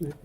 Huh?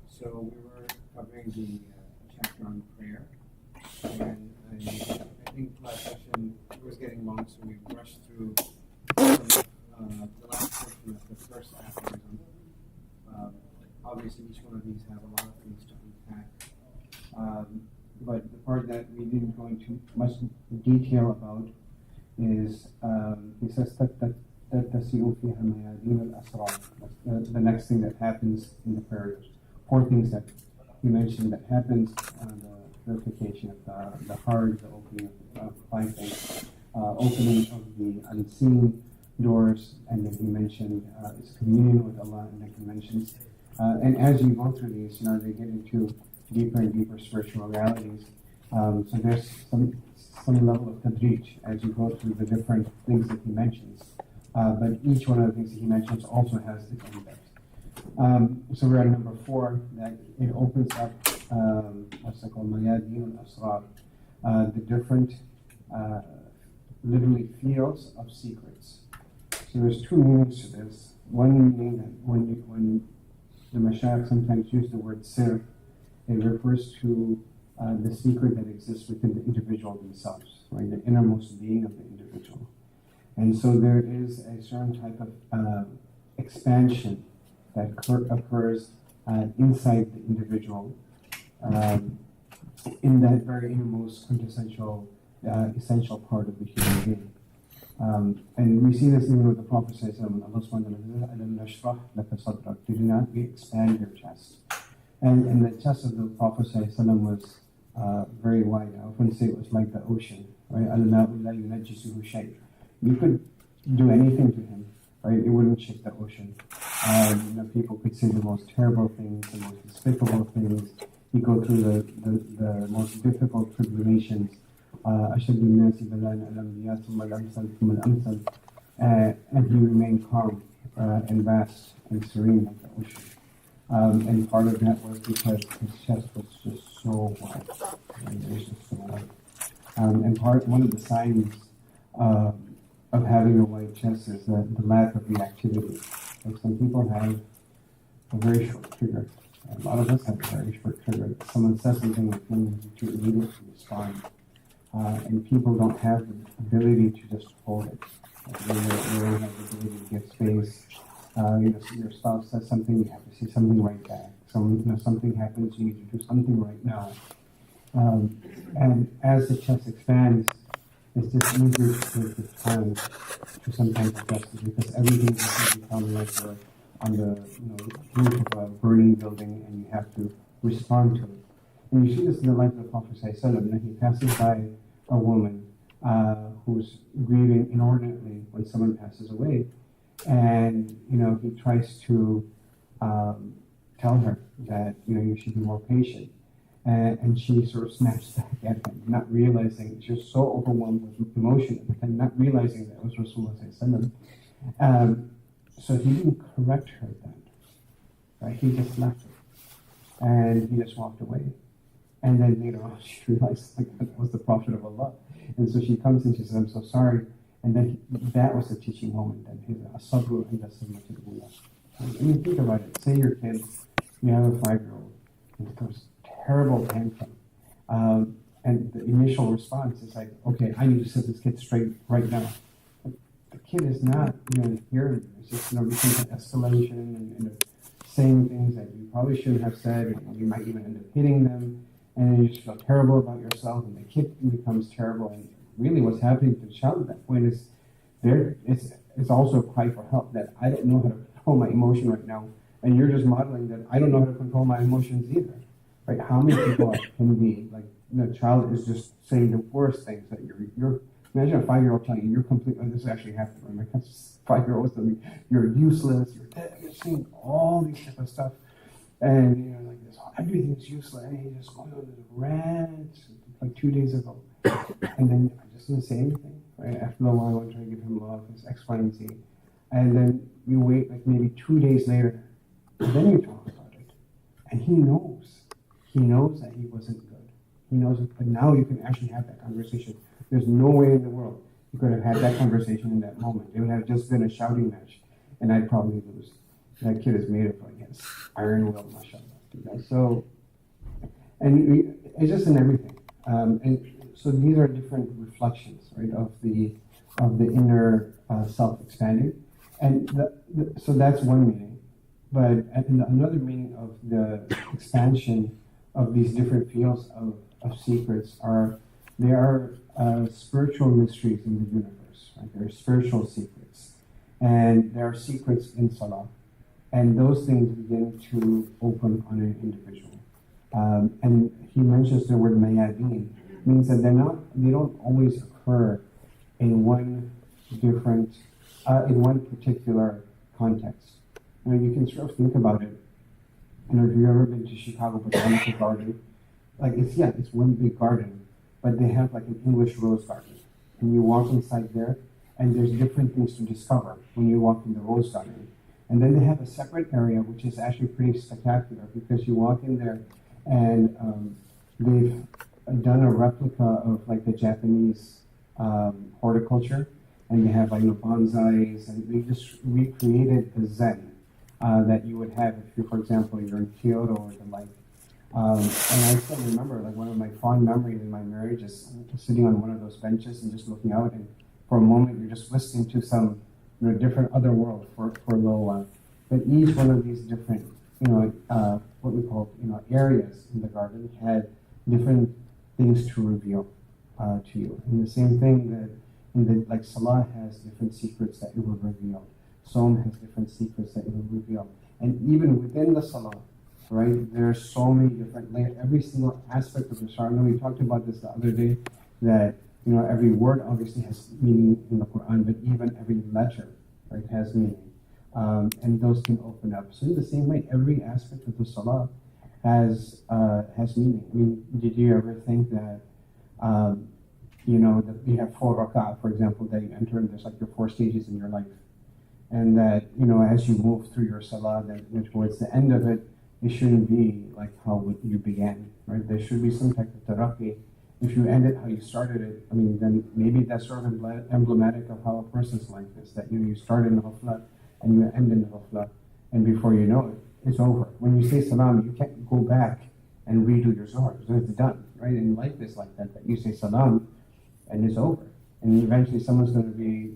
So we were covering the chapter on prayer, and I think last session was getting long, so we rushed through the last portion of the first aphorism. Obviously, each one of these have a lot of things to unpack, but the part that we didn't go into much detail about is he says that the next thing that happens in the prayers. 4 things that he mentioned that happens on the purification of the heart, the opening of 5 things, opening of the unseen doors, and then he mentioned his communion with Allah, and then he mentions, and as you go through these, they get into deeper and deeper spiritual realities. So there's some level of tadrij as you go through the different things that he mentions. But each one of the things that he mentions also has its own depth. So we're at number 4, that it opens up what's called mayadin al-asrar, the different literally fields of secrets. So there's 2 meanings to this. One meaning that when the mashayikh sometimes use the word sir, it refers to the secret that exists within the individual themselves, right? The innermost being of the individual. And so there is a certain type of expansion that occurs inside the individual in that very innermost quintessential, essential part of the human being. And we see this even with the Prophet ﷺ. Allah subhanahu wa ta'ala, did not we expand your chest? And the chest of the Prophet ﷺ was very wide. I often say it was like the ocean, right? You could do anything to him, right? It wouldn't shake the ocean. People could say the most terrible things, the most despicable things. You go through the most difficult tribulations. And he remained calm and vast and serene like the ocean. And part of that was because his chest was just so wide. It was just so wide. And one of the signs of having a wide chest is the lack of reactivity. Like some people have a very short trigger. A lot of us have a very short trigger. Someone says something with them to immediately respond. And people don't have the ability to just hold it. They don't have the ability to give space. Your spouse says something, you have to say something right back. something happens, you need to do something right now. And as the chest expands, it's just easier to take the time to sometimes adjust it, because everything has become like we're on the roof of a burning building and you have to respond to it. And you see this in the life of the Prophet ﷺ. He passes by a woman who's grieving inordinately when someone passes away, and he tries to tell her that you should be more patient, and she sort of snaps back at him, not realizing she's so overwhelmed with emotion and not realizing that it was Rasulullah ﷺ. So he didn't correct her then, right? He just left her, and he just walked away. And then later on, she realized that was the Prophet of Allah. And so she comes and she says, "I'm so sorry." And then that was the teaching moment. And he's asabru and asabru. I mean, think about it. Say your kid, you have a 5-year-old, and it goes terrible tantrum. And the initial response is like, "Okay, I need to set this kid straight right now." But the kid is not hearing you. It's just becoming an escalation and saying things that you probably shouldn't have said, and you might even end up hitting them. And you just feel terrible about yourself, and the kid becomes terrible. And really what's happening to the child at that point is it's also a cry for help, that I don't know how to control my emotion right now. And you're just modeling that I don't know how to control my emotions either. Right? How many people can be like, the child is just saying the worst things, that you're imagine a 5-year-old telling you you're completely, this actually happened to me. My 5-year-old telling me you're useless, you're dead, you're saying all these type of stuff. And like this, everything's useless, and he just going on this rant like 2 days ago. And then I just didn't say anything. Right? After a while, I want to try to give him love, his X, Y, and Z. And then you wait like maybe 2 days later, and then you talk about it. And he knows that he wasn't good. He knows it, but now you can actually have that conversation. There's no way in the world you could have had that conversation in that moment. It would have just been a shouting match, and I'd probably lose. That kid is made of, I guess, iron will, mashallah. So, and it's just in everything. And so these are different reflections, right, of the inner self expanding, and so that's one meaning. But another meaning of the expansion of these different fields of secrets they are spiritual mysteries in the universe. Right? There are spiritual secrets, and there are secrets in Salah. And those things begin to open on an individual. And he mentions the word mayadeen, means that they don't always occur in one particular context. You can sort of think about it. If you've ever been to Chicago Botanical Garden, it's one big garden, but they have like an English rose garden. And you walk inside there, and there's different things to discover when you walk in the rose garden. And then they have a separate area, which is actually pretty spectacular, because you walk in there and they've done a replica of like the Japanese horticulture, and they have bonsais, and they just recreated the Zen that you would have if you, for example, you're in Kyoto or the like. And I still remember like one of my fond memories in my marriage is sitting on one of those benches and just looking out, and for a moment you're just listening to some different other world for a little while. But each one of these different, what we call, areas in the garden had different things to reveal to you. And the same thing that Salah has different secrets that it will reveal. Som has different secrets that it will reveal. And even within the Salah, right, there are so many different layers. Every single aspect of the Salah. I know we talked about this the other day, that every word obviously has meaning in the Quran, but even every letter, right, has meaning. And those can open up. So in the same way, every aspect of the Salah has meaning. I mean, did you ever think that, that you have 4 rak'ah, for example, that you enter, and there's like your 4 stages in your life. And that, as you move through your Salah, that towards the end of it, it shouldn't be like how you began, right? There should be some type of taraqi. If you end it how you started it, I mean, then maybe that's sort of emblematic of how a person's life is, that you start in ghafla and you end in ghafla, and before you know it, it's over. When you say salam, you can't go back and redo your zuhr, so it's done, right? And life is like that you say salam and it's over. And eventually someone's going to be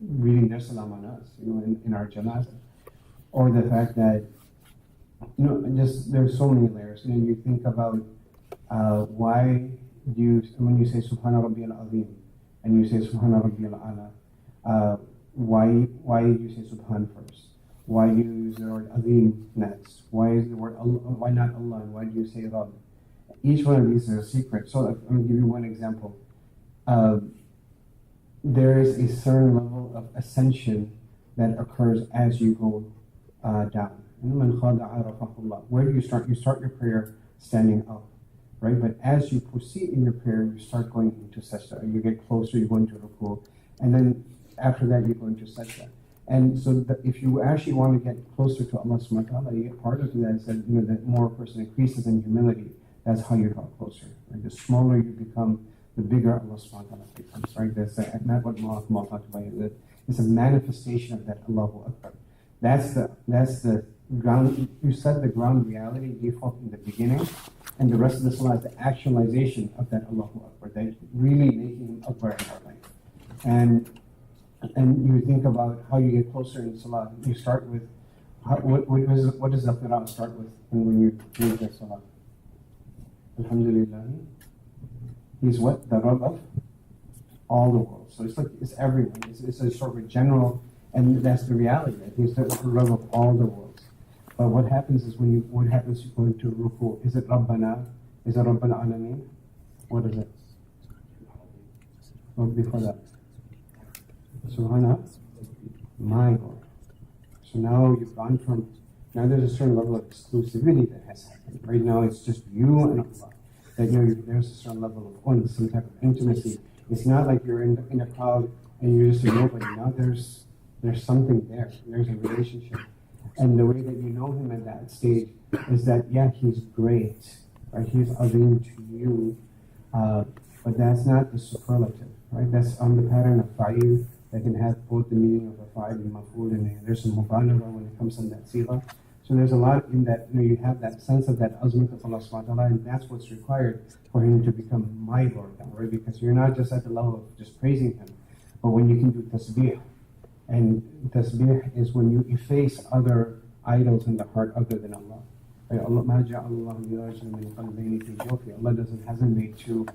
reading their salam on us, in our janazah. Or the fact that just there's so many layers. You think about why do you, when you say Subhana Rabbiyal Azim and you say Subhana Rabbiyal Ala, why do you say Subhan first? Why do you use the word Azim next? Why is the word Allah, why not Allah? And why do you say Rabb? Each one of these is a secret. So I'm going to give you one example. There is a certain level of ascension that occurs as you go down. Where do you start? You start your prayer standing up, right? But as you proceed in your prayer, you start going into sajda. You get closer, you go into ruku, and then after that, you go into sajda. And so if you actually want to get closer to Allah subhanahu wa ta'ala, you get part of that is that, the more a person increases in humility, that's how you draw closer. Right? The smaller you become, the bigger Allah subhanahu wa ta'ala becomes. Right? That's not what Muhammad talked about. It's a manifestation of that Allahu Akbar. That's the ground. You set the ground reality default in the beginning, and the rest of the salah is the actualization of that Allahu Akbar. That really making Akbar in our life. And you think about how you get closer in salah. You start with what does the qira'ah start with when you read the salah? Alhamdulillah. He's what? The Rabb of all the world. So it's everyone. It's a sort of general, and that's the reality. That he's the Rabb of all the worlds. But what happens is what happens you go into ruku? Is it Rabbana? Is it Rabbana Alameen? What is it? What before that? Subhana, my Lord. So now you've gone from, now there's a certain level of exclusivity that has happened. Right now it's just you and Allah. That there's a certain level of some type of intimacy. It's not like you're in a crowd and you're just a nobody. Now there's something there. There's a relationship. And the way that you know him at that stage is that, yeah, he's great, right? He's azim to you, but that's not the superlative, right? That's on the pattern of fa'il. That can have both the meaning of a fa'il and maf'ul, and there's some mubalagha when it comes on that sigha. So there's a lot in that, you have that sense of that azmat of Allah subhanahu wa ta'ala, and that's what's required for him to become my Lord, right? Because you're not just at the level of just praising him, but when you can do tasbih. And tasbih is when you efface other idols in the heart other than Allah. Right? Allah hasn't made two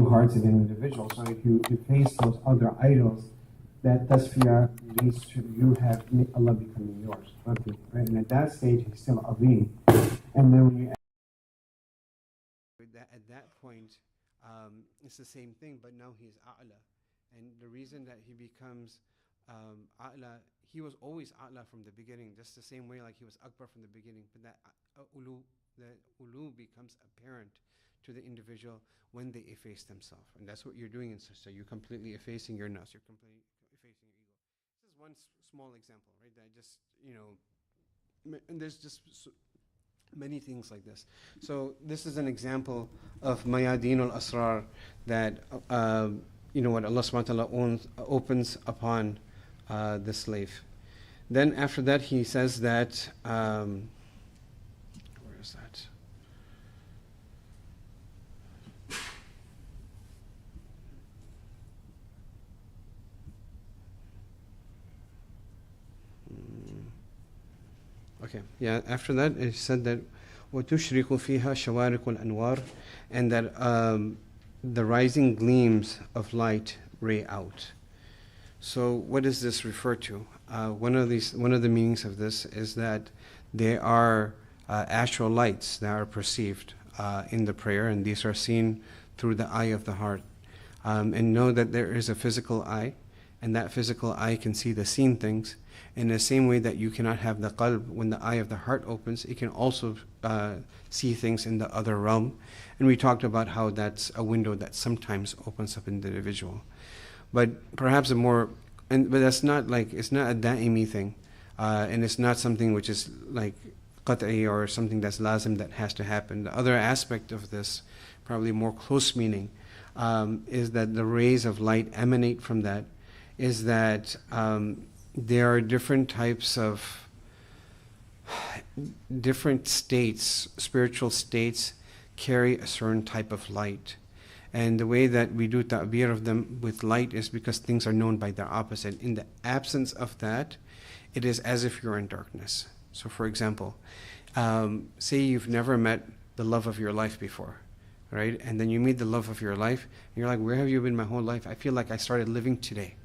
hearts in an individual. So if you efface those other idols, that tasfiyah leads to you have Allah becoming yours. Okay, right? And at that stage, he's still azim. And then when you at that point, it's the same thing, but now he's a'la. And the reason that he becomes a'la, he was always a'la from the beginning, just the same way like he was akbar from the beginning. But that ulu becomes apparent to the individual when they efface themselves. And that's what you're doing in sajda. You're completely effacing your nafs. You're completely effacing your ego. This is one small example, right? That just, and there's just many things like this. So this is an example of mayadeen al-asrar that, what Allah subhanahu wa ta'ala opens upon the slave. Then after that he says that, where is that? Okay, yeah, after that it said that وَتُشْرِقُ فِيهَا شَوَارِقُ الْأَنْوَارِ, and that the rising gleams of light ray out. So what does this refer to? One of the meanings of this is that there are astral lights that are perceived in the prayer, and these are seen through the eye of the heart. And know that there is a physical eye, and that physical eye can see the seen things. In the same way that you cannot have the qalb, when the eye of the heart opens, it can also see things in the other realm. And we talked about how that's a window that sometimes opens up in the individual. But perhaps but that's not it's not a da'imi thing. And it's not something which is like qat'i or something that's lazim that has to happen. The other aspect of this, probably more close meaning, is that the rays of light emanate from that, is that there are different types of different states, spiritual states carry a certain type of light. And the way that we do ta'bir of them with light is because things are known by their opposite. In the absence of that, it is as if you're in darkness. So for example, say you've never met the love of your life before, right? And then you meet the love of your life, and you're like, where have you been my whole life? I feel like I started living today.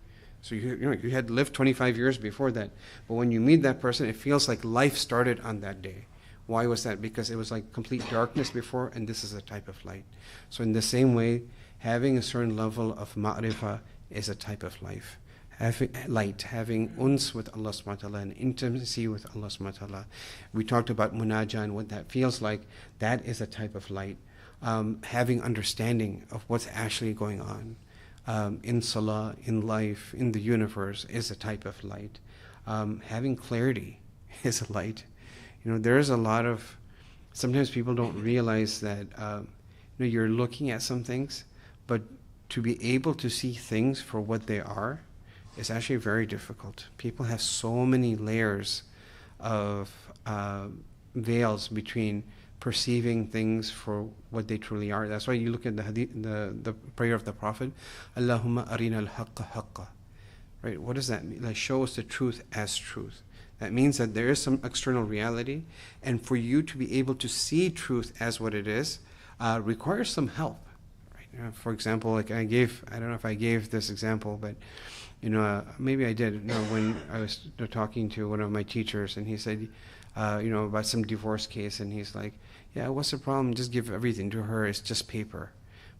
So you had lived 25 years before that, but when you meet that person, it feels like life started on that day. Why was that? Because it was like complete darkness before, and this is a type of light. So in the same way, having a certain level of ma'rifah is a type of life. Having light, having uns with Allah subhanahu wa ta'ala, and intimacy with Allah subhanahu wa ta'ala. We talked about munajah and what that feels like. That is a type of light. Having understanding of what's actually going on in salah, in life, in the universe is a type of light. Having clarity is a light. There's a lot of, sometimes people don't realize that you're looking at some things, but to be able to see things for what they are is actually very difficult. People have so many layers of veils between perceiving things for what they truly are. That's why you look at the hadith, the prayer of the Prophet, Allahumma arina al-haqqa haqqa. Right? What does that mean? Like, show us the truth as truth. That means that there is some external reality, and for you to be able to see truth as what it is requires some help. Right? For example, like I don't know if I gave this example, but maybe I did. When I was talking to one of my teachers, and he said, about some divorce case, and he's like, yeah, what's the problem? Just give everything to her. It's just paper.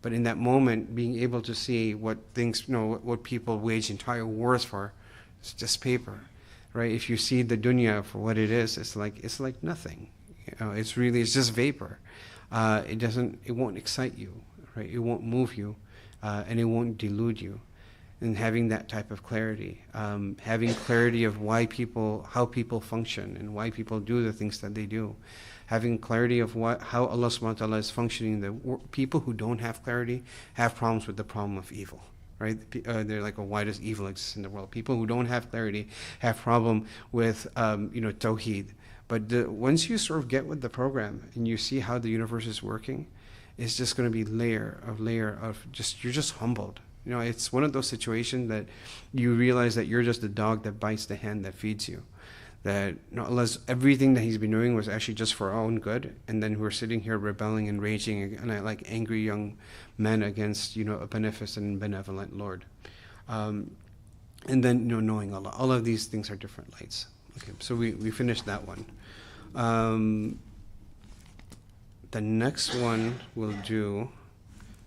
But in that moment, being able to see what things, what people wage entire wars for, it's just paper. Right? If you see the dunya for what it is, it's like nothing. It's just vapor. It won't excite you, right? It won't move you, and it won't delude you. And having that type of clarity, having clarity of how people function and why people do the things that they do, having clarity of how Allah subhanahu wa ta'ala is functioning. The people who don't have clarity have problems with the problem of evil. Right? They're like, why does evil exist in the world? People who don't have clarity have problem with, tawheed. But once you sort of get with the program and you see how the universe is working, it's just going to be layer of just, you're just humbled. It's one of those situations that you realize that you're just the dog that bites the hand that feeds you. That Allah's everything that He's been doing was actually just for our own good, and then we're sitting here rebelling and raging, and like angry young men against a beneficent and benevolent Lord. And then knowing Allah. All of these things are different lights. Okay, so we finished that one. The next one we'll do.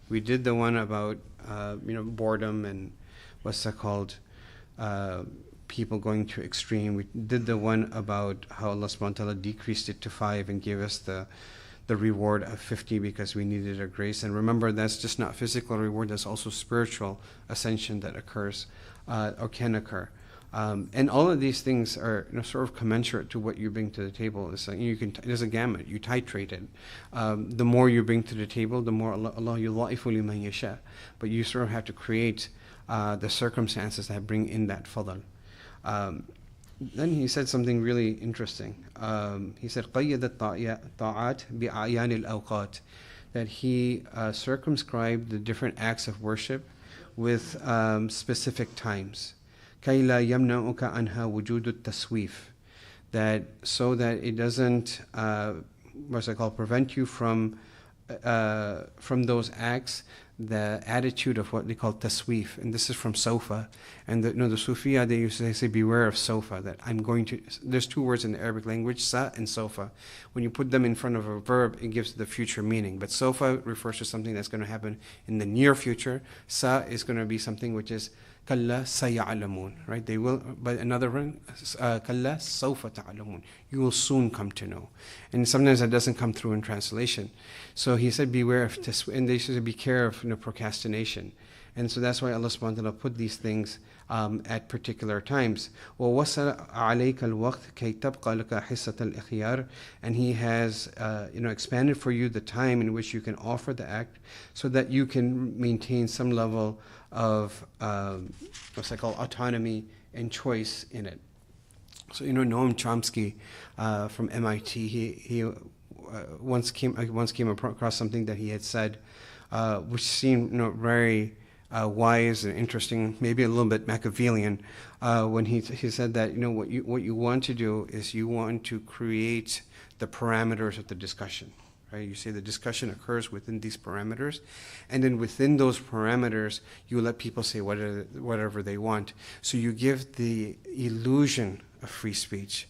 We did the one about boredom and what's that called? People going to extreme. We did the one about how Allah subhanahu wa ta'ala decreased it to 5 and gave us the reward of 50 because we needed a grace. And remember, that's just not physical reward, that's also spiritual ascension that occurs or can occur. And all of these things are sort of commensurate to what you bring to the table. It's like there's a gamut. You titrate it. The more you bring to the table, the more Allah yudha'ifu liman yasha. But you sort of have to create the circumstances that bring in that fadl. Then he said something really interesting. He said, قَيَّدَ الطَّاعَاتِ بِأَعْيَانِ الْأَوْقَاتِ, that he circumscribed the different acts of worship with specific times. كَيْ لَا يَمْنَعُكَ عَنْهَا وُجُودُ التَّسْوِيفِ, that so that it doesn't prevent you from those acts, the attitude of what they call taswif, and this is from sofa. And the Sufiya, they used to say, beware of sofa, that there's two words in the Arabic language, sa and sofa. When you put them in front of a verb, it gives the future meaning. But sofa refers to something that's going to happen in the near future. Sa is going to be something which is kalla saya'alamun, right? They will, but another one, kalla sawfa ta'alamun. You will soon come to know. And sometimes that doesn't come through in translation. So he said, beware of and they should be careful of procrastination. And so that's why Allah subhanahu wa ta'ala put these things at particular times. وَوَسَّلَ عَلَيْكَ الْوَقْتِ كَيْ تَبْقَى لَكَ حِصَّةَ الْإِخْيَارِ, and He has expanded for you the time in which you can offer the act so that you can maintain some level of autonomy and choice in it. So Noam Chomsky from MIT, he once came across something that he had said, which seemed very wise and interesting, maybe a little bit Machiavellian, when he said that, what you want to do is you want to create the parameters of the discussion. Right? You say the discussion occurs within these parameters, and then within those parameters, you let people say whatever they want. So you give the illusion of free speech,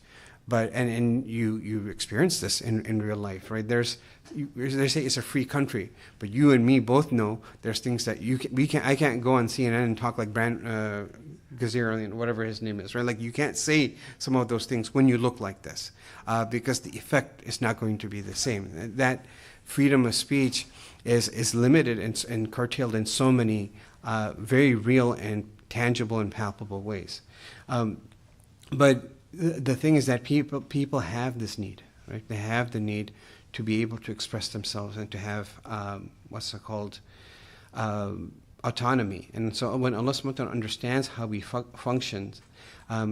and you experience this in real life, right? They say it's a free country, but you and me both know there's things that I can't go on CNN and talk like Gazarian, whatever his name is, right? Like you can't say some of those things when you look like this, because the effect is not going to be the same. That freedom of speech is limited and curtailed in so many very real and tangible and palpable ways. But the thing is that people have this need, right? They have the need to be able to express themselves and to have what's it called, autonomy. And so when Allah subhanahu wa ta'ala understands how we functions,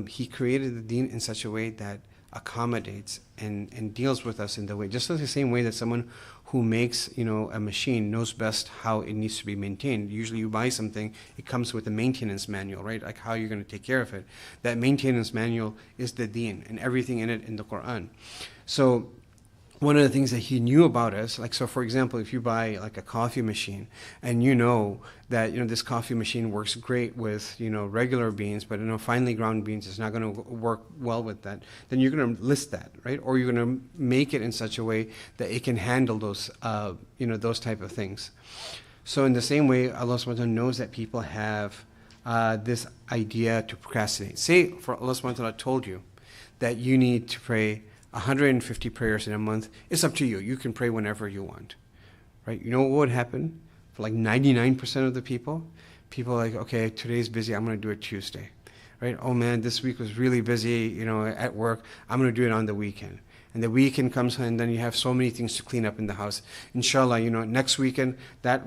He created the deen in such a way that accommodates and deals with us in the way, just like the same way that someone who makes a machine knows best how it needs to be maintained. Usually you buy something, it comes with a maintenance manual, right? Like how you're going to take care of it. That maintenance manual is the deen and everything in it in the Quran. So one of the things that He knew about us, like, so for example, if you buy like a coffee machine and you know that this coffee machine works great with regular beans, but finely ground beans is not going to work well with that, then you're going to list that, right? Or you're going to make it in such a way that it can handle those those type of things. So in the same way, Allah subhanahu wa ta'ala knows that people have this idea to procrastinate. Say for Allah subhanahu wa ta'ala told you that you need to pray 150 prayers in a month. It's up to you. You can pray whenever you want, right? You know what would happen? For like 99% of the people are like, okay, today's busy, I'm going to do it Tuesday, right? Oh man, this week was really busy, at work. I'm going to do it on the weekend. And the weekend comes and then you have so many things to clean up in the house. Inshallah, next weekend, that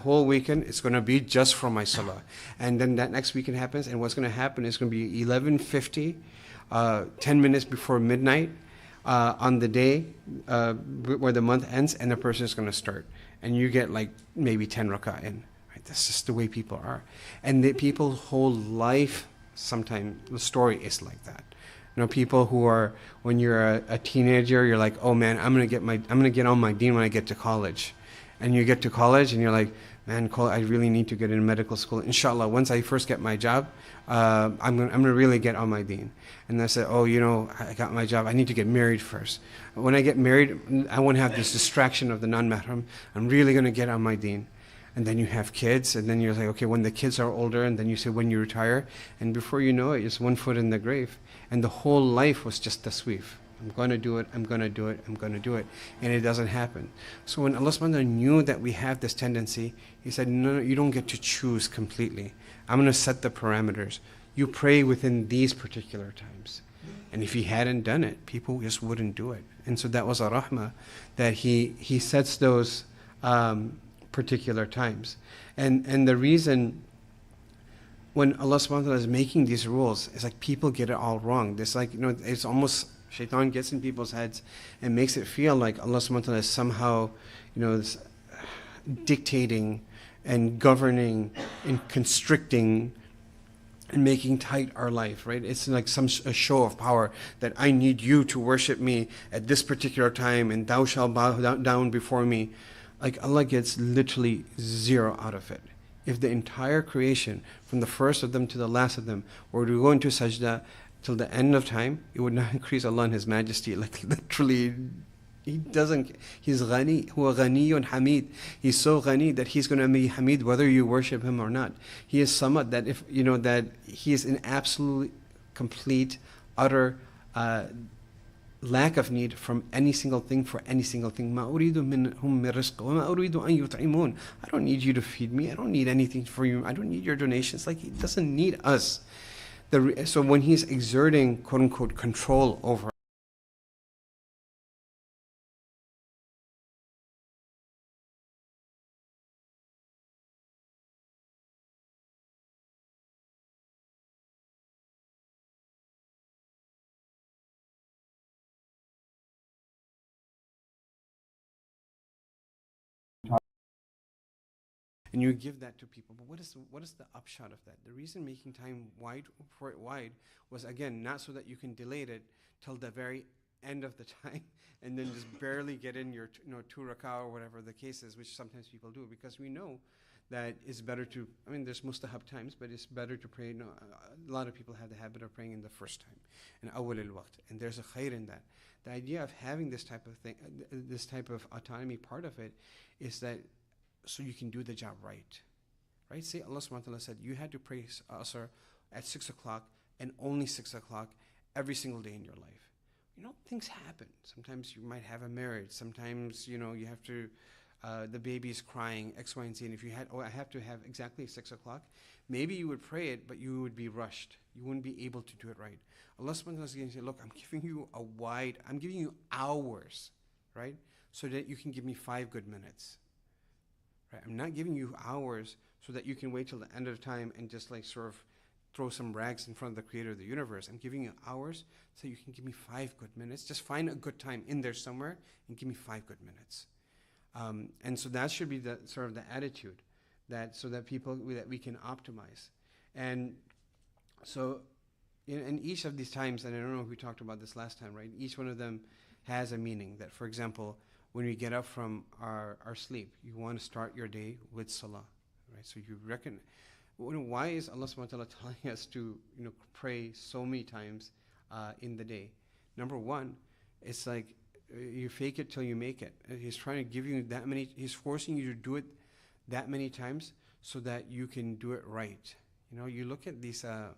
whole weekend, it's going to be just for my salah. And then that next weekend happens, and what's going to happen is going to be 11:50, 10 minutes before midnight, on the day where the month ends, and the person is going to start, and you get like maybe 10 rak'ah in. Right? That's just the way people are, and the people's whole life. Sometimes the story is like that. People who are, when you're a teenager, you're like, oh man, I'm gonna get on my deen when I get to college, and you get to college and you're like, man, I really need to get into medical school. Inshallah, once I first get my job, I'm gonna really get on my deen. And I said, oh, I got my job. I need to get married first. When I get married, I won't have this distraction of the non-mahram. I'm really gonna get on my deen. And then you have kids, and then you're like, okay, when the kids are older, and then you say when you retire, and before you know it, it's one foot in the grave. And the whole life was just tasweef. I'm going to do it, I'm going to do it, I'm going to do it. And it doesn't happen. So when Allah subhanahu wa ta'ala knew that we have this tendency, He said, no, you don't get to choose completely. I'm going to set the parameters. You pray within these particular times. And if He hadn't done it, people just wouldn't do it. And so that was a rahmah, that He sets those particular times. And the reason when Allah subhanahu wa ta'ala is making these rules, it's like people get it all wrong. It's like, it's almost shaitan gets in people's heads and makes it feel like Allah subhanahu wa ta'ala is somehow, dictating and governing and constricting and making tight our life, right? It's like a show of power that I need you to worship me at this particular time, and thou shalt bow down before me. Like Allah gets literally zero out of it. If the entire creation, from the first of them to the last of them, were to go into sajda till the end of time, it would not increase Allah in His majesty. Like literally, He doesn't. He's ghani, huwa ghaniyun hamid. He's so ghani that He's going to be hamid whether you worship Him or not. He is samad, that if that He is in absolute, complete, utter lack of need from any single thing for any single thing. مَا أُرِيدُ مِنْهُمْ مِنْ رِزْقٍ وَمَا أُرِيدُ أَنْ يُطْعِمُونَ. I don't need you to feed me. I don't need anything for you. I don't need your donations. Like He doesn't need us. So when He's exerting quote unquote control over and you give that to people. But what is the upshot of that? The reason making time wide for it wide was, again, not so that you can delay it till the very end of the time and then just barely get in your 2 rak'ah or whatever the case is, which sometimes people do, because we know that it's better to, I mean, there's mustahab times, but it's better to pray. A lot of people have the habit of praying in the first time, in awwal al-waqt, and there's a khair in that. The idea of having this type of thing, this type of autonomy, part of it is that so you can do the job right. Say Allah subhanahu wa ta'ala said you had to pray Asr at 6 o'clock and only 6 o'clock every single day in your life. Things happen. Sometimes you might have a marriage. Sometimes, you have to, the baby's crying, X, Y, and Z. And if you had, I have to have exactly 6 o'clock, maybe you would pray it, but you would be rushed. You wouldn't be able to do it right. Allah subhanahu wa ta'ala is going to say, look, I'm giving you hours, right? So that you can give me 5 good minutes. Right? I'm not giving you hours so that you can wait till the end of time and just sort of throw some rags in front of the creator of the universe. I'm giving you hours so you can give me 5 good minutes. Just find a good time in there somewhere and give me 5 good minutes. And so that should be the sort of the attitude so that we can optimize. And so in each of these times, and I don't know if we talked about this last time, right? Each one of them has a meaning. That, for example, when we get up from our sleep, you want to start your day with salah, right? So you reckon, why is Allah subhanahu wa ta'ala telling us to pray so many times in the day? Number one, it's like you fake it till you make it. He's trying to give you that many, he's forcing you to do it that many times so that you can do it right. You look at these, I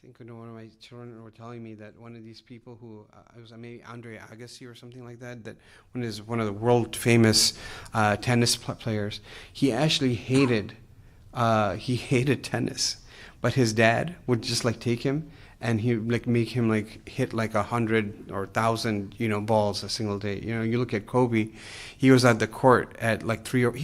think one of my children were telling me that one of these people who, it was maybe Andre Agassi or something like that one of the world famous tennis players, he actually hated tennis, but his dad would just take him and he make him hit 100 or 1,000 balls a single day. You look at Kobe, he was at the court at 3 or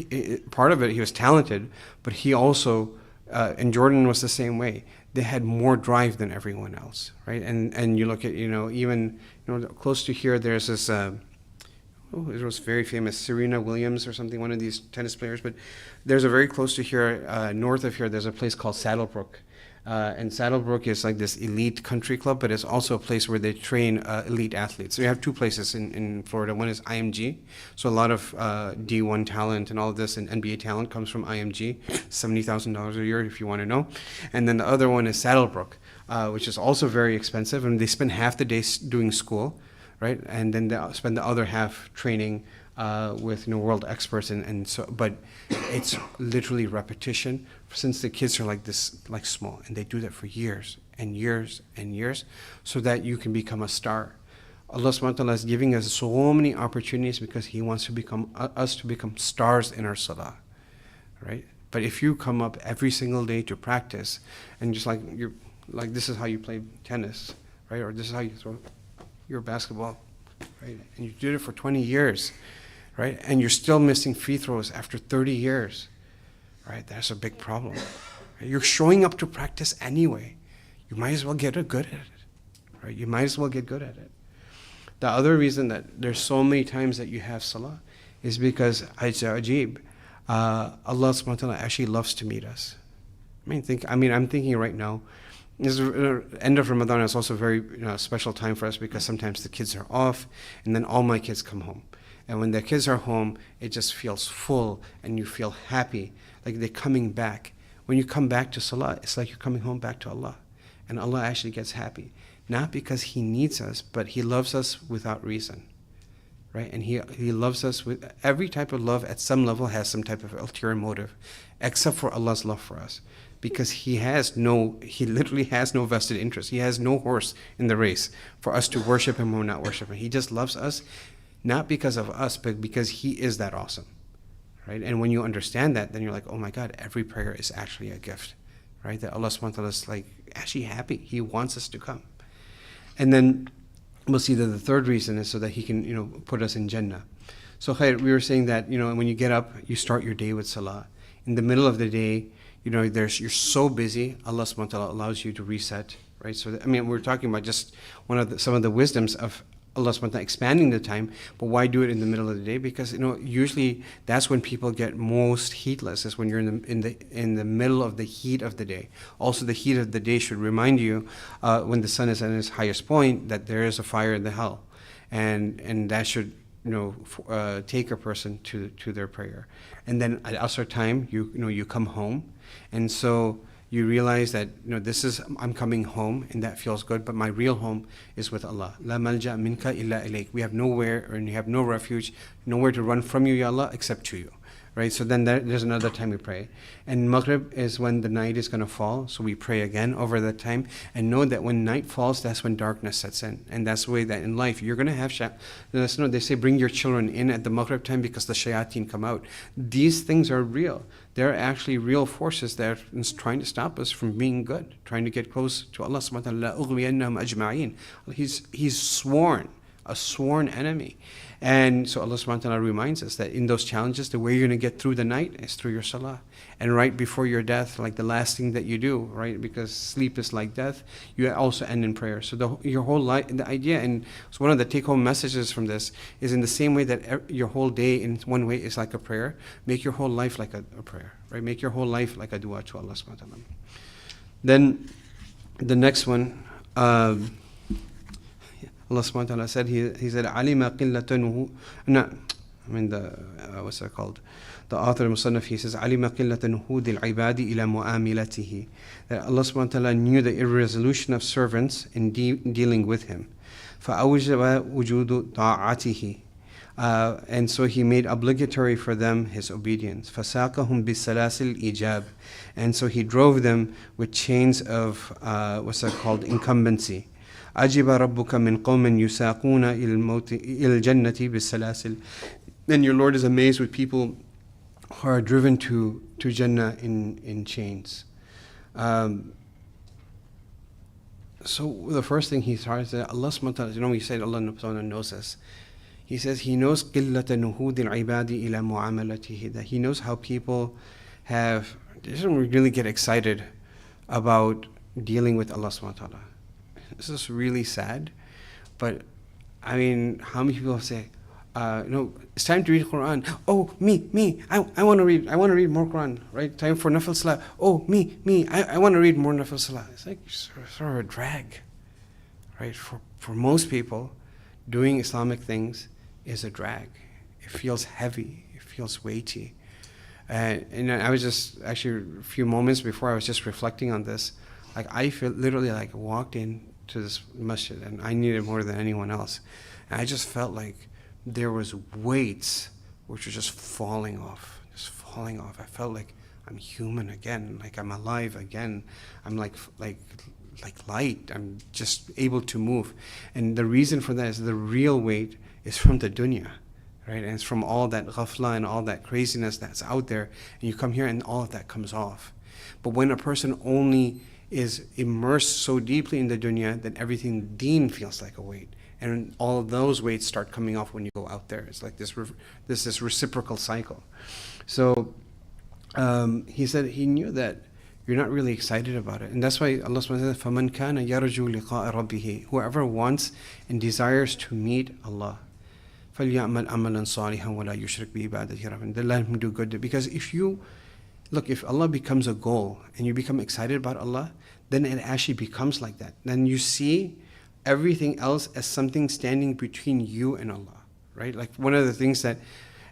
part of it he was talented, but he also and Jordan was the same way. They had more drive than everyone else, right? And you look at even close to here there's this. It was very famous, Serena Williams or something, one of these tennis players. But there's a very close to here, north of here, there's a place called Saddlebrook. And Saddlebrook is this elite country club, but it's also a place where they train elite athletes. So you have 2 places in Florida. One is IMG. So a lot of D1 talent and all of this and NBA talent comes from IMG, $70,000 a year if you want to know. And then the other one is Saddlebrook, which is also very expensive. And they spend half the day doing school, right? And then they spend the other half training with world experts and so, but it's literally repetition since the kids are small, and they do that for years and years and years so that you can become a star. Allah subhanahu wa ta'ala is giving us so many opportunities because He wants to become us to become stars in our salah, right? But if you come up every single day to practice and just this is how you play tennis, right? Or this is how you throw your basketball, right? And you did it for 20 years, right? And you're still missing free throws after 30 years, right? That's a big problem. Right? You're showing up to practice anyway. You might as well get good at it, right? You might as well get good at it. The other reason that there's so many times that you have salah is because it's ajib. Allah subhanahu wa ta'ala actually loves to meet us. I'm thinking right now, this is, end of Ramadan is also a very special time for us because sometimes the kids are off and then all my kids come home. And when the kids are home, it just feels full and you feel happy, like they're coming back. When you come back to salah, it's like you're coming home back to Allah. And Allah actually gets happy. Not because He needs us, but He loves us without reason. Right? And He loves us with every type of love at some level has some type of ulterior motive, except for Allah's love for us. Because He literally has no vested interest. He has no horse in the race for us to worship Him or not worship Him. He just loves us, not because of us, but because He is that awesome. Right? And when you understand that, then you're like, oh my God, every prayer is actually a gift. Right? That Allah subhanahu wa ta'ala is actually happy. He wants us to come. And then we'll see that the third reason is so that He can, put us in Jannah. So we were saying that, when you get up, you start your day with salah. In the middle of the day, you're so busy, Allah subhanahu wa ta'ala allows you to reset, right? So, we're talking about just some of the wisdoms of Allah subhanahu wa ta'ala expanding the time, but why do it in the middle of the day? Because usually that's when people get most heatless, is when you're in the middle of the heat of the day. Also, the heat of the day should remind you when the sun is at its highest point that there is a fire in the hell, and that should take a person to their prayer. And then at Asr time, you come home, and so you realize that I'm coming home, and that feels good, but my real home is with Allah. La malja minka illa ilayk. We have nowhere, and you have no refuge, nowhere to run from you, Ya Allah, except to you. Right? So then there's another time we pray. And Maghrib is when the night is going to fall, so we pray again over that time, and know that when night falls, that's when darkness sets in. And that's the way that in life you're going to have they say bring your children in at the Maghrib time because the shayateen come out. These things are real. They're actually real forces that are trying to stop us from being good, trying to get close to Allah subhanahu wa ta'ala. He's sworn, a sworn enemy. And so Allah subhanahu wa ta'ala reminds us that in those challenges, the way you're going to get through the night is through your salah. And right before your death, like the last thing that you do, right, because sleep is like death, you also end in prayer. So your whole life, the idea, and so one of the take-home messages from this is in the same way that your whole day in one way is like a prayer, make your whole life like a prayer, right? Make your whole life like a dua to Allah subhanahu wa ta'ala. Then the next one, Allah subhanahu wa ta'ala said, He said, Alima qillatanuhu. No, I mean what's that called? The author of Musannaf, he says, Alima qillatanuhu dil ibadi ila mu'amilatihi. That Allah subhanahu wa ta'ala knew the irresolution of servants in dealing with Him. فَأَوْجَبَ وُجُودُ طَاعَتِهِ. And so He made obligatory for them His obedience. فَسَاقَهُمْ بِالسَّلَاسِلِ الْإِجَابِ. And so He drove them with chains of, what's that called, incumbency. أجب ربك من قوم يساقون إلى الجنة بالسلاسل. Then your Lord is amazed with people who are driven to Jannah in chains. So the first thing He starts that Allah subhanahu wa ta'ala, we said Allah subhanahu wa ta'ala knows us. He says He knows قِلَّةَ نُهُودِ الْعِبَادِ إِلَى مُعَامَلَتِهِ. That He knows how people they don't really get excited about dealing with Allah subhanahu wa ta'ala. This is really sad, but I mean, how many people say, it's time to read Quran. Oh, me, I want to read more Quran, right? Time for Nafil Salah. Oh, me, I want to read more Nafil Salah. It's like sort of a drag, right? For most people, doing Islamic things is a drag. It feels heavy. It feels weighty. And I was just, actually, a few moments before, I was just reflecting on this. Like, I feel literally like I walked in to this masjid, and I needed more than anyone else. And I just felt like there was weights which were just falling off. I felt like I'm human again, like I'm alive again. I'm like light. I'm just able to move. And the reason for that is the real weight is from the dunya, right? And it's from all that ghafla and all that craziness that's out there. And you come here and all of that comes off. But when a person only is immersed so deeply in the dunya, then everything deen feels like a weight. And all of those weights start coming off when you go out there. It's like this reciprocal cycle. So He said He knew that you're not really excited about it. And that's why Allah subhanahu wa ta'ala said, فَمَنْ كَانَ يَرْجُو لِقَاءَ رَبِّهِ. Whoever wants and desires to meet Allah, فَلْيَعْمَلْ عَمَلًا صَالِحًا وَلَا يُشْرِكْ بِعِبَادَةِ رَبِّهِ. Then let him do good. Because if Allah becomes a goal and you become excited about Allah, then it actually becomes like that. Then you see everything else as something standing between you and Allah, right? Like one of the things that,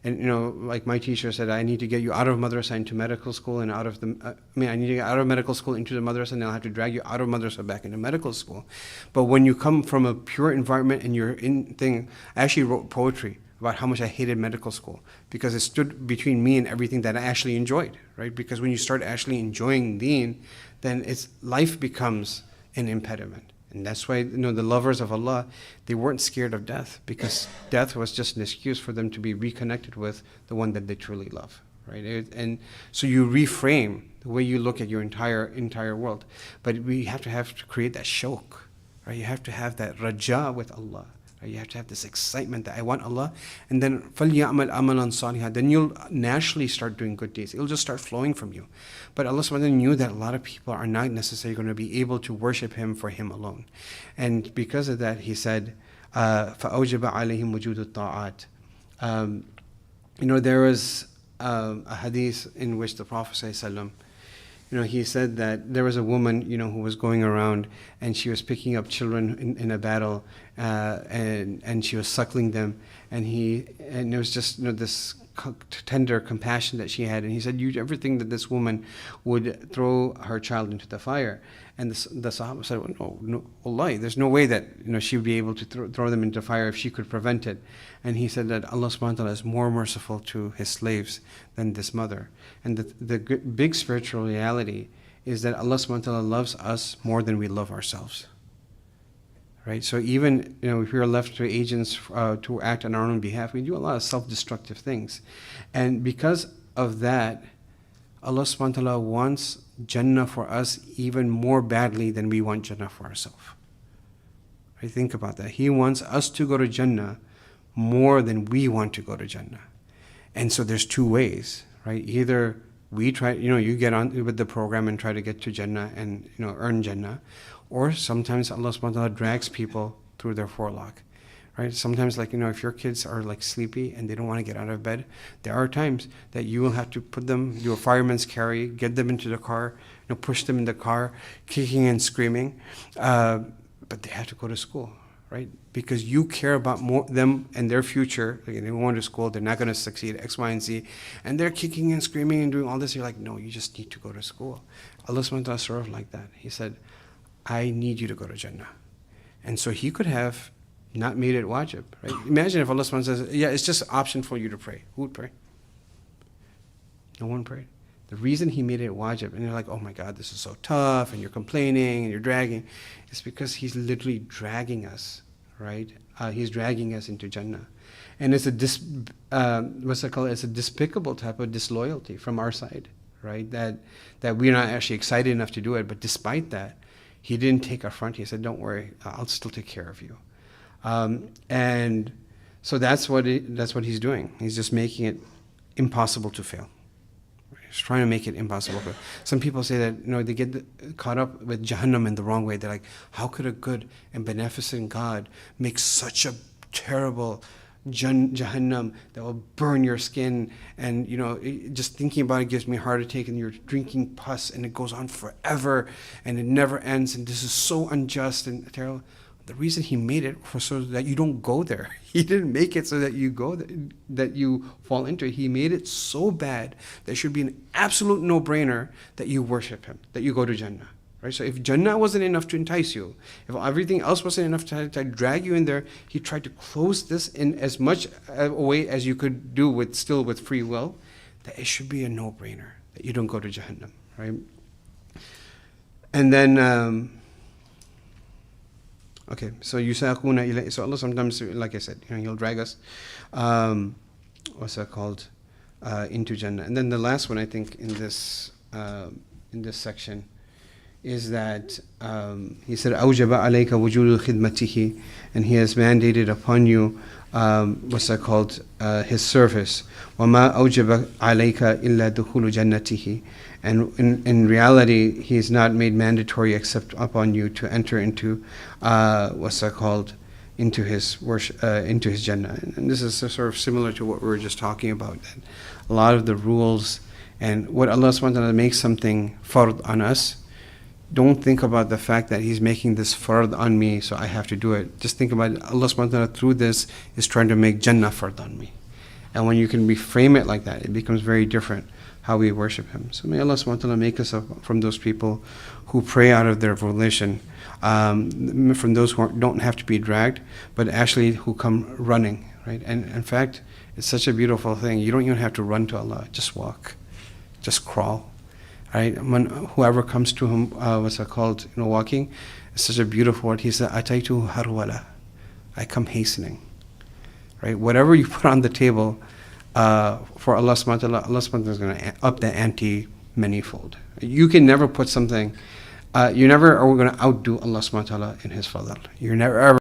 and like my teacher said, I need to get you out of madrasa into medical school, and I need to get out of medical school into the madrasa, and I'll have to drag you out of madrasa back into medical school. But when you come from a pure environment and you're I actually wrote poetry about how much I hated medical school because it stood between me and everything that I actually enjoyed, right? Because when you start actually enjoying deen, then life becomes an impediment. And that's why the lovers of Allah, they weren't scared of death, because death was just an excuse for them to be reconnected with the one that they truly love, right? And so you reframe the way you look at your entire world. But we have to create that shawq, right? You have to have that raja with Allah. You have to have this excitement that I want Allah, and then فَلْيَعْمَلْ عَمَلًا صَالِحًا. Then you'll naturally start doing good deeds. It'll just start flowing from you. But Allah subhanahu wa ta'ala knew that a lot of people are not necessarily going to be able to worship Him for Him alone. And because of that, He said, فأوجب عليهم وجود الطاعات. There was a hadith in which the Prophet ﷺ, he said that there was a woman, who was going around and she was picking up children in a battle, and she was suckling them, and it was just, this tender compassion that she had, and he said, you ever think that this woman would throw her child into the fire? And the Sahaba said, well, no, wallahi, there's no way that she would be able to throw them into fire if she could prevent it. And he said that Allah subhanahu wa ta'ala is more merciful to his slaves than this mother. And the big spiritual reality is that Allah subhanahu wa ta'ala loves us more than we love ourselves. Right? So even if we are left to agents to act on our own behalf, we do a lot of self-destructive things. And because of that, Allah subhanahu wa ta'ala wants Jannah for us even more badly than we want Jannah for ourselves. Right? Think about that. He wants us to go to Jannah more than we want to go to Jannah. And so there's two ways, right? Either we try, you get on with the program and try to get to Jannah and, earn Jannah. Or sometimes Allah subhanahu wa ta'ala drags people through their forelock. Right? Sometimes, if your kids are sleepy and they don't want to get out of bed, there are times that you will have to put them, do a fireman's carry, get them into the car, push them in the car, kicking and screaming, but they have to go to school, right? Because you care about them and their future. They don't want to school, they're not going to succeed, X, Y, and Z, and they're kicking and screaming and doing all this. You're like, no, you just need to go to school. Allah subhanahu wa ta'ala sort of like that. He said, I need you to go to Jannah. And so He could have not made it wajib, right? Imagine if Allah subhanahu wa ta'ala says, yeah, it's just an option for you to pray. Who would pray? No one prayed. The reason He made it wajib, and you're like, oh my God, this is so tough, and you're complaining, and you're dragging, it's because He's literally dragging us, right? He's dragging us into Jannah. And it's it's a despicable type of disloyalty from our side, right? That we're not actually excited enough to do it, but despite that, He didn't take affront. He said, don't worry, I'll still take care of you. And so that's what He's doing. He's just making it impossible to fail. He's trying to make it impossible. Some people say that they get caught up with Jahannam in the wrong way. They're like, how could a good and beneficent God make such a terrible Jahannam that will burn your skin? And just thinking about it gives me a heart attack. And you're drinking pus, and it goes on forever, and it never ends. And this is so unjust and terrible. The reason He made it was so that you don't go there. He didn't make it so that you go that you fall into it. He made it so bad that it should be an absolute no-brainer that you worship Him, that you go to Jannah. Right? So if Jannah wasn't enough to entice you, if everything else wasn't enough to drag you in there, He tried to close this in as much a way as you could do with free will, that it should be a no-brainer that you don't go to Jahannam. Right? And then okay, so yusaquna ilay. So Allah sometimes, like I said, He'll drag us, what's that called, into Jannah. And then the last one, I think, in this section, is that He said, "Awjaba alayka wujudu khidmatihi," and He has mandated upon you, what's that called, His service. وَمَا أَوْجَبَ عَلَيْكَ إِلَّا دُخُولُ جَنَّتِهِ. And in reality, He is not made mandatory except upon you to enter into what's that called, into His worship, into His Jannah. And this is sort of similar to what we were just talking about. That a lot of the rules and what Allah subhanahu wa ta'ala makes something fard on us. Don't think about the fact that He's making this fard on me, so I have to do it. Just think about it. Allah subhanahu wa ta'ala through this is trying to make Jannah fard on me. And when you can reframe it like that, it becomes very different how we worship Him. So may Allah subhanahu wa ta'ala make us from those people who pray out of their volition, from those who don't have to be dragged, but actually who come running, right? And in fact, it's such a beautiful thing. You don't even have to run to Allah. Just walk. Just crawl. Right? When whoever comes to Him, what's it called, walking, it's such a beautiful word. He said, "Ataitu harwala," I come hastening. Right? Whatever you put on the table for Allah subhanahu wa ta'ala, Allah subhanahu wa ta'ala is going to up the ante manyfold. You can never put something, you never are going to outdo Allah subhanahu wa ta'ala in His fadl. You're never ever